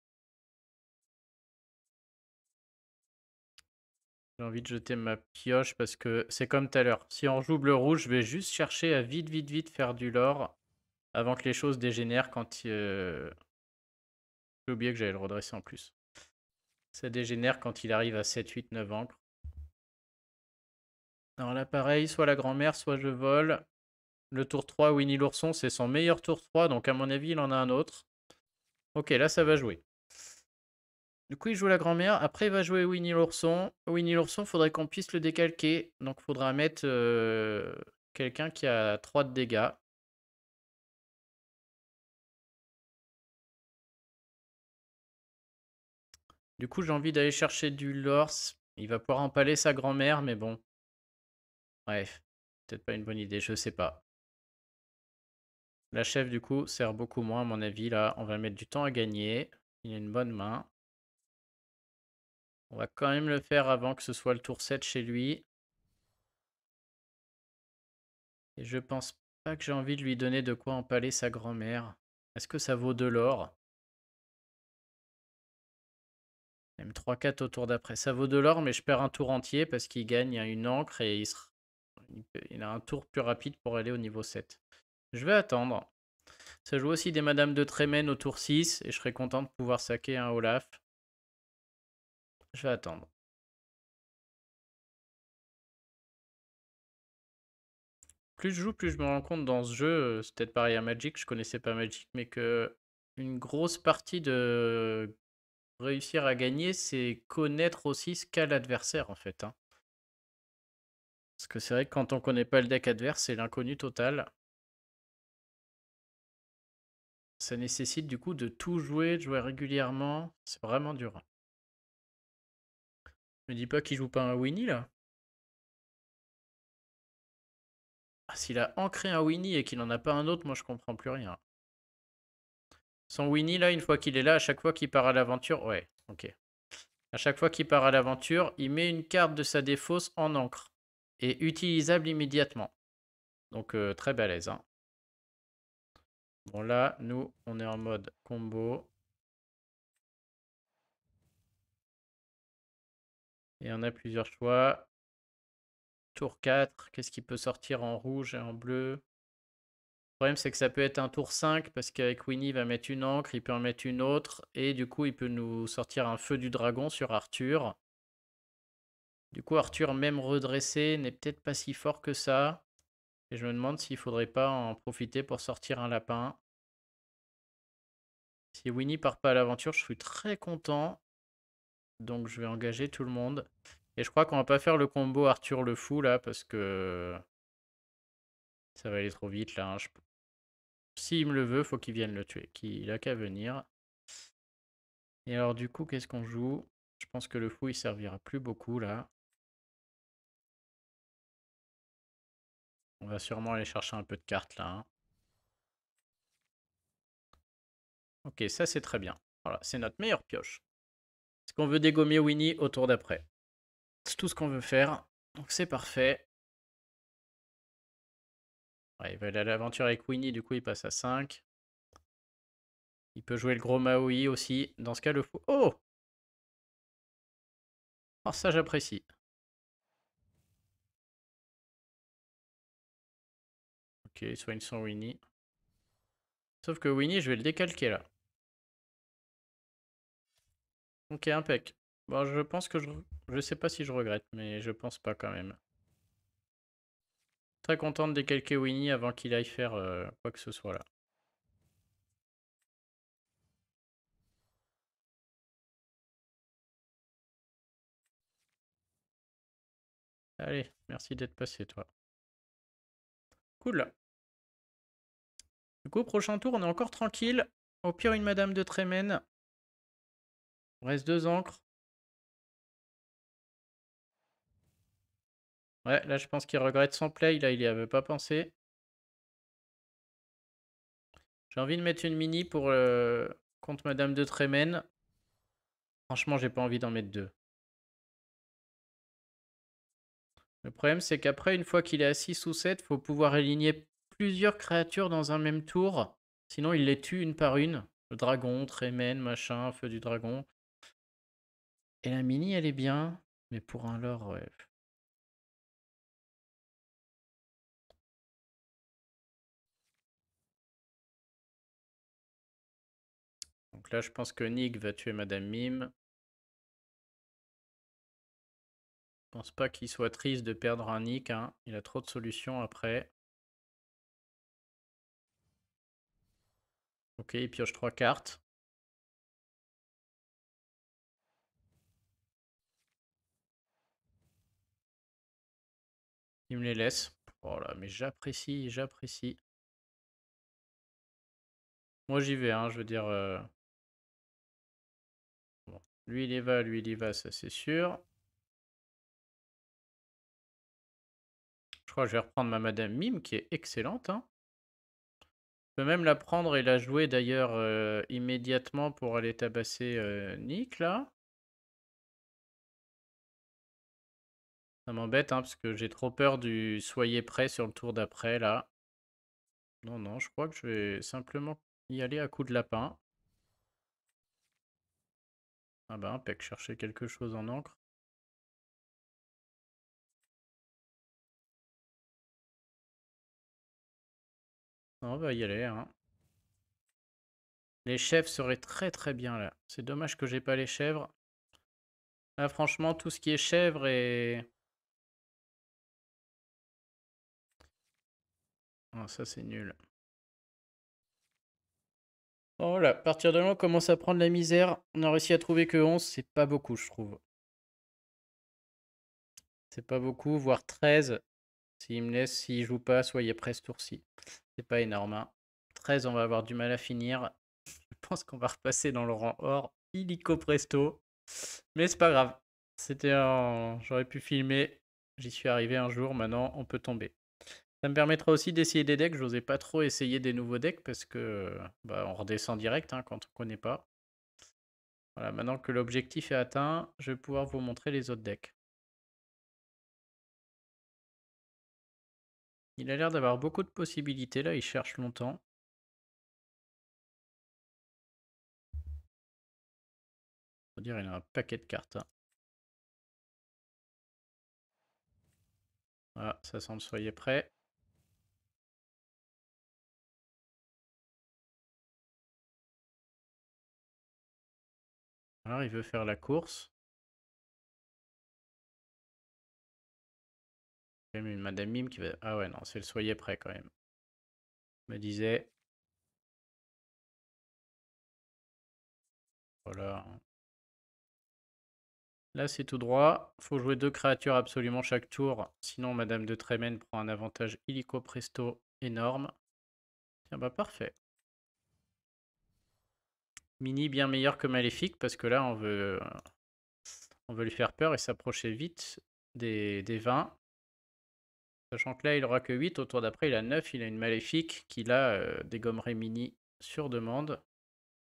J'ai envie de jeter ma pioche parce que c'est comme tout à l'heure. Si on joue bleu-rouge, je vais juste chercher à vite faire du lore avant que les choses dégénèrent quand... J'ai oublié que j'allais le redresser en plus. Ça dégénère quand il arrive à 7, 8, 9 encres. Alors là, pareil, soit la grand-mère, soit je vole. Le tour 3, Winnie l'ourson, c'est son meilleur tour 3, donc à mon avis, il en a un autre. Ok, là, ça va jouer. Du coup, il joue la grand-mère. Après, il va jouer Winnie l'ourson. Winnie l'ourson, faudrait qu'on puisse le décalquer. Donc, faudra mettre quelqu'un qui a 3 de dégâts. Du coup, j'ai envie d'aller chercher du lors. Il va pouvoir empaler sa grand-mère, mais bon. Bref, peut-être pas une bonne idée, je sais pas. La chef, du coup, sert beaucoup moins, à mon avis. Là, on va mettre du temps à gagner. Il a une bonne main. On va quand même le faire avant que ce soit le tour 7 chez lui. Et je pense pas que j'ai envie de lui donner de quoi empaler sa grand-mère. Est-ce que ça vaut de l'or? Même 3-4 au tour d'après. Ça vaut de l'or, mais je perds un tour entier parce qu'il gagne une encre et il a un tour plus rapide pour aller au niveau 7. Je vais attendre. Ça joue aussi des Madame de Trémène au tour 6 et je serais content de pouvoir saquer un Olaf. Je vais attendre. Plus je joue, plus je me rends compte dans ce jeu, c'est peut-être pareil à Magic, je connaissais pas Magic, mais que une grosse partie de réussir à gagner, c'est connaître aussi ce qu'a l'adversaire en fait, hein. Parce que c'est vrai que quand on connaît pas le deck adverse, c'est l'inconnu total. Ça nécessite du coup de tout jouer, de jouer régulièrement. C'est vraiment dur. Me dis pas qu'il joue pas un Winnie là. Ah, s'il a ancré un Winnie et qu'il en a pas un autre, moi je comprends plus rien. Son Winnie là, une fois qu'il est là, à chaque fois qu'il part à l'aventure, ouais, ok. À chaque fois qu'il part à l'aventure, il met une carte de sa défausse en encre. Et utilisable immédiatement. Donc très balèze, hein. Bon là, nous, on est en mode combo. Et on a plusieurs choix. Tour 4, qu'est-ce qui peut sortir en rouge et en bleu? Le problème, c'est que ça peut être un tour 5, parce qu'avec Winnie, il va mettre une encre, il peut en mettre une autre, et du coup, il peut nous sortir un feu du dragon sur Arthur. Du coup, Arthur, même redressé, n'est peut-être pas si fort que ça. Et je me demande s'il faudrait pas en profiter pour sortir un lapin. Si Winnie part pas à l'aventure, je suis très content. Donc je vais engager tout le monde. Et je crois qu'on va pas faire le combo Arthur le fou là, parce que ça va aller trop vite là, hein. S'il me le veut, faut qu'il vienne le tuer. Il a qu'à venir. Et alors du coup, qu'est-ce qu'on joue? Je pense que le fou, il servira plus beaucoup là. On va sûrement aller chercher un peu de cartes là, hein. Ok, ça c'est très bien. Voilà, c'est notre meilleure pioche. Est-ce qu'on veut dégommer Winnie au tour d'après? C'est tout ce qu'on veut faire. Donc c'est parfait. Ouais, il va aller à l'aventure avec Winnie, du coup il passe à 5. Il peut jouer le gros Maui aussi. Dans ce cas, le fou... Oh! Oh, ça j'apprécie. Ok, il soigne son Winnie. Sauf que Winnie, je vais le décalquer là. Ok, impec. Bon, je pense que je sais pas si je regrette, mais je pense pas quand même. Très content de décalquer Winnie avant qu'il aille faire quoi que ce soit là. Allez, merci d'être passé toi. Cool. Du coup, prochain tour, on est encore tranquille. Au pire, une Madame de Trémène. Il reste 2 encres. Ouais, là, je pense qu'il regrette son play. Là, il y avait pas pensé. J'ai envie de mettre une mini pour contre Madame de Trémène. Franchement, j'ai pas envie d'en mettre 2. Le problème, c'est qu'après, une fois qu'il est à 6 ou 7, il faut pouvoir aligner plusieurs créatures dans un même tour. Sinon, il les tue une par une. Le dragon, Trémène, machin, feu du dragon. Et la mini, elle est bien. Mais pour un lore, ouais. Donc là, je pense que Nick va tuer Madame Mime. Je pense pas qu'il soit triste de perdre un Nick, hein. Il a trop de solutions après. Ok, il pioche 3 cartes. Il me les laisse. Oh là, mais j'apprécie, j'apprécie. Moi j'y vais, hein, je veux dire. Bon. Lui il y va, ça c'est sûr. Je crois que je vais reprendre ma Madame Mime qui est excellente, hein. Je peux même la prendre et la jouer d'ailleurs immédiatement pour aller tabasser Nick là. Ça m'embête hein, parce que j'ai trop peur du soyez prêt sur le tour d'après là. Non, non, je crois que je vais simplement y aller à coups de lapin. Ah bah impec, chercher quelque chose en encre. On va y aller hein. Les chèvres seraient très très bien là. C'est dommage que j'ai pas les chèvres. Là franchement tout ce qui est chèvre et... Oh, ça c'est nul. Oh là, à partir de là on commence à prendre la misère. On a réussi à trouver que 11, c'est pas beaucoup je trouve. C'est pas beaucoup, voire 13. S'il me laisse, s'il joue pas, soyez prêt ce tour-ci. C'est pas énorme hein. 13 on va avoir du mal à finir. Je pense qu'on va repasser dans le rang or. Illico presto. Mais c'est pas grave. C'était un... J'aurais pu filmer. J'y suis arrivé un jour. Maintenant, on peut tomber. Ça me permettra aussi d'essayer des decks. J'osais pas trop essayer des nouveaux decks parce que bah, on redescend direct hein, quand on connaît pas. Voilà, maintenant que l'objectif est atteint, je vais pouvoir vous montrer les autres decks. Il a l'air d'avoir beaucoup de possibilités là. Il cherche longtemps. Faut dire, il a un paquet de cartes. Hein. Voilà, ça semble, soyez prêts. Alors, il veut faire la course. Quand même une Madame Mime qui va... Ah ouais, non, c'est le soyez prêt quand même. Je me disais... Voilà. Là, c'est tout droit. Faut jouer 2 créatures absolument chaque tour. Sinon, Madame de Trémène prend un avantage illico presto énorme. Tiens, bah parfait. Mini bien meilleur que Maléfique parce que là, on veut lui faire peur et s'approcher vite des 20. Sachant que là, il aura que 8. Au tour d'après, il a 9. Il a une Maléfique qui, là, dégommerait Mini sur demande.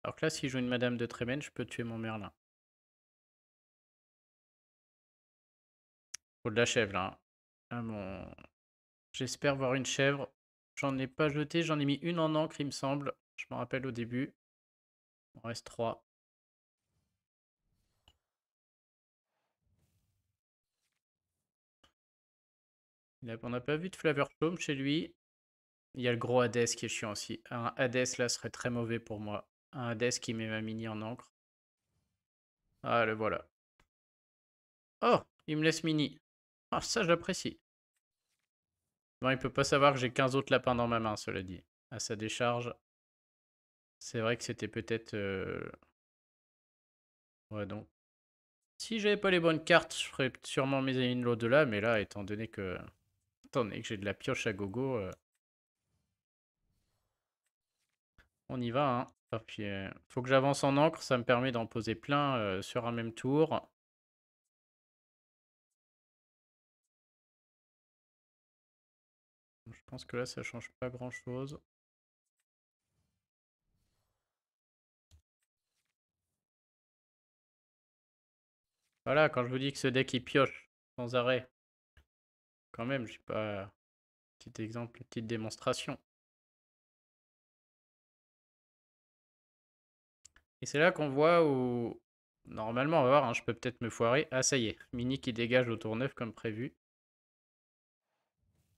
Alors que là, si je joue une Madame de Trémène, je peux tuer mon Merlin. Faut de la chèvre, là. Hein. Ah, j'espère voir une chèvre. J'en ai pas jeté, j'en ai mis une en encre, il me semble. Je me rappelle au début. Il en reste 3. On n'a pas vu de Flavor Chaume chez lui. Il y a le gros Hades qui est chiant aussi. Un Hades là serait très mauvais pour moi. Un Hades qui met ma mini en encre. Ah, le voilà. Oh, il me laisse mini. Ah, ça j'apprécie. Bon, il peut pas savoir que j'ai 15 autres lapins dans ma main, cela dit. À sa décharge. C'est vrai que c'était peut-être... Ouais, donc. Si j'avais pas les bonnes cartes, je ferais sûrement mes in l'au-delà, mais là, étant donné que j'ai de la pioche à gogo, on y va. Hein. Et puis, faut que j'avance en encre, ça me permet d'en poser plein sur un même tour. Je pense que là, ça change pas grand-chose. Voilà, quand je vous dis que ce deck, il pioche sans arrêt. Quand même, j'ai pas... Petit exemple, petite démonstration. Et c'est là qu'on voit où... Normalement, on va voir, hein, je peux peut-être me foirer. Ah, ça y est, Mini qui dégage au tour 9 comme prévu.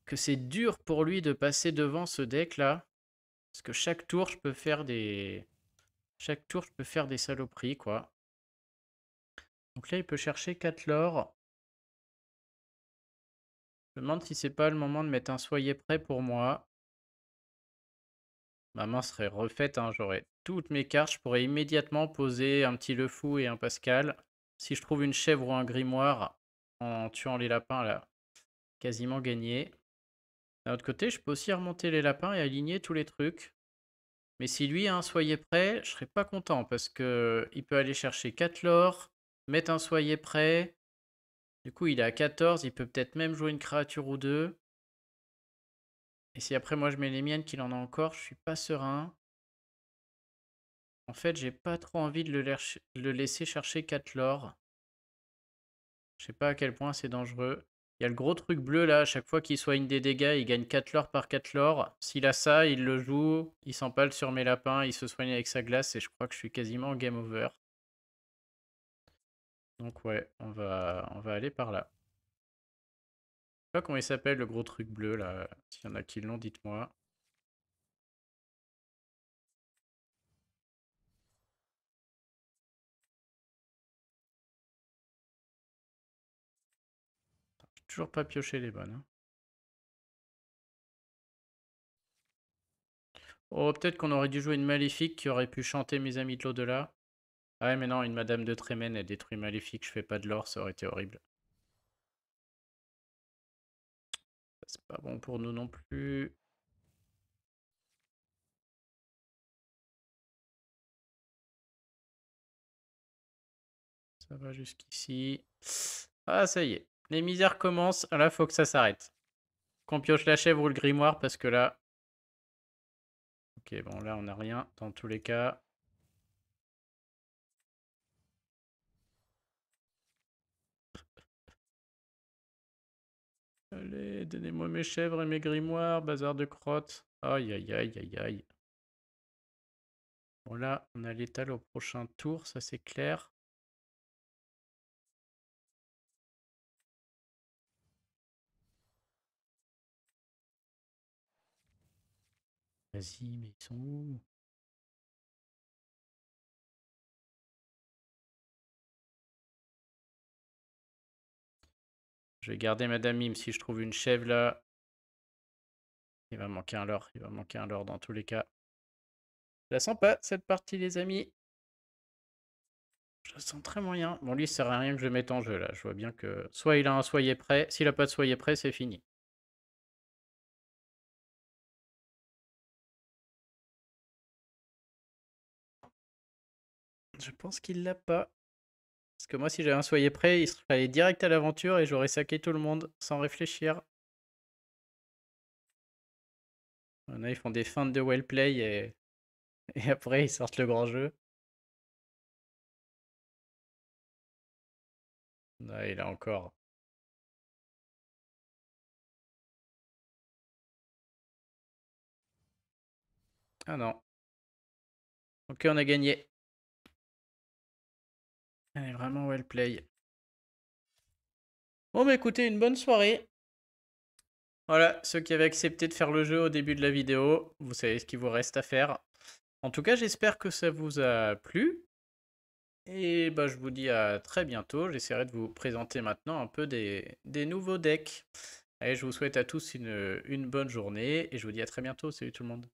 Que c'est dur pour lui de passer devant ce deck-là. Parce que chaque tour, je peux faire des... Chaque tour, je peux faire des saloperies, quoi. Donc là, il peut chercher 4 lore. Je me demande si c'est pas le moment de mettre un soyez prêt pour moi. Ma main serait refaite, hein, j'aurais toutes mes cartes. Je pourrais immédiatement poser un petit Le Fou et un Pascal. Si je trouve une chèvre ou un grimoire en tuant les lapins, là, quasiment gagné. D'un autre côté, je peux aussi remonter les lapins et aligner tous les trucs. Mais si lui a un soyez prêt, je serais pas content parce que il peut aller chercher 4 lore, mettre un soyez prêt. Du coup, il est à 14, il peut peut-être même jouer une créature ou deux. Et si après moi je mets les miennes qu'il en a encore, je suis pas serein. En fait, j'ai pas trop envie de le laisser chercher 4 lore. Je sais pas à quel point c'est dangereux. Il y a le gros truc bleu là, à chaque fois qu'il soigne des dégâts, il gagne 4 lore par 4 lore. S'il a ça, il le joue, il s'empale sur mes lapins, il se soigne avec sa glace et je crois que je suis quasiment en game over. Donc ouais, on va aller par là. Je sais pas comment il s'appelle le gros truc bleu là. S'il y en a qui l'ont, dites-moi. J'ai toujours pas pioché les bonnes, hein. Oh, peut-être qu'on aurait dû jouer une maléfique qui aurait pu chanter mes amis de l'au-delà. Ah ouais, mais non, une Madame de Trémène, elle détruit maléfique, je fais pas de l'or, ça aurait été horrible. C'est pas bon pour nous non plus. Ça va jusqu'ici. Ah, ça y est. Les misères commencent. Là, faut que ça s'arrête. Qu'on pioche la chèvre ou le grimoire, parce que là... Ok, bon, là, on n'a rien, dans tous les cas. Allez, donnez-moi mes chèvres et mes grimoires, bazar de crotte. Aïe, aïe, aïe, aïe, aïe. Bon, là, on a l'étal au prochain tour, ça c'est clair. Vas-y, mais ils sont où? Je vais garder Madame Mime si je trouve une chèvre là. Il va manquer un leurre, il va manquer un leurre dans tous les cas. Je la sens pas, cette partie, les amis. Je la sens très moyen. Bon, lui, ça sert à rien que je mette en jeu là. Je vois bien que soit il a un soyez prêt. S'il a pas de soyez prêt, c'est fini. Je pense qu'il l'a pas. Parce que moi, si j'avais un soyez prêt, il serait allé direct à l'aventure et j'aurais saqué tout le monde sans réfléchir. Il y en a, ils font des feintes de well play et après ils sortent le grand jeu. Là, il a encore. Ah non. Ok, on a gagné. Elle est vraiment well play. Bon, bah écoutez, une bonne soirée. Voilà, ceux qui avaient accepté de faire le jeu au début de la vidéo, vous savez ce qu'il vous reste à faire. En tout cas, j'espère que ça vous a plu. Et bah, je vous dis à très bientôt. J'essaierai de vous présenter maintenant un peu des nouveaux decks. Allez, je vous souhaite à tous une bonne journée et je vous dis à très bientôt. Salut tout le monde.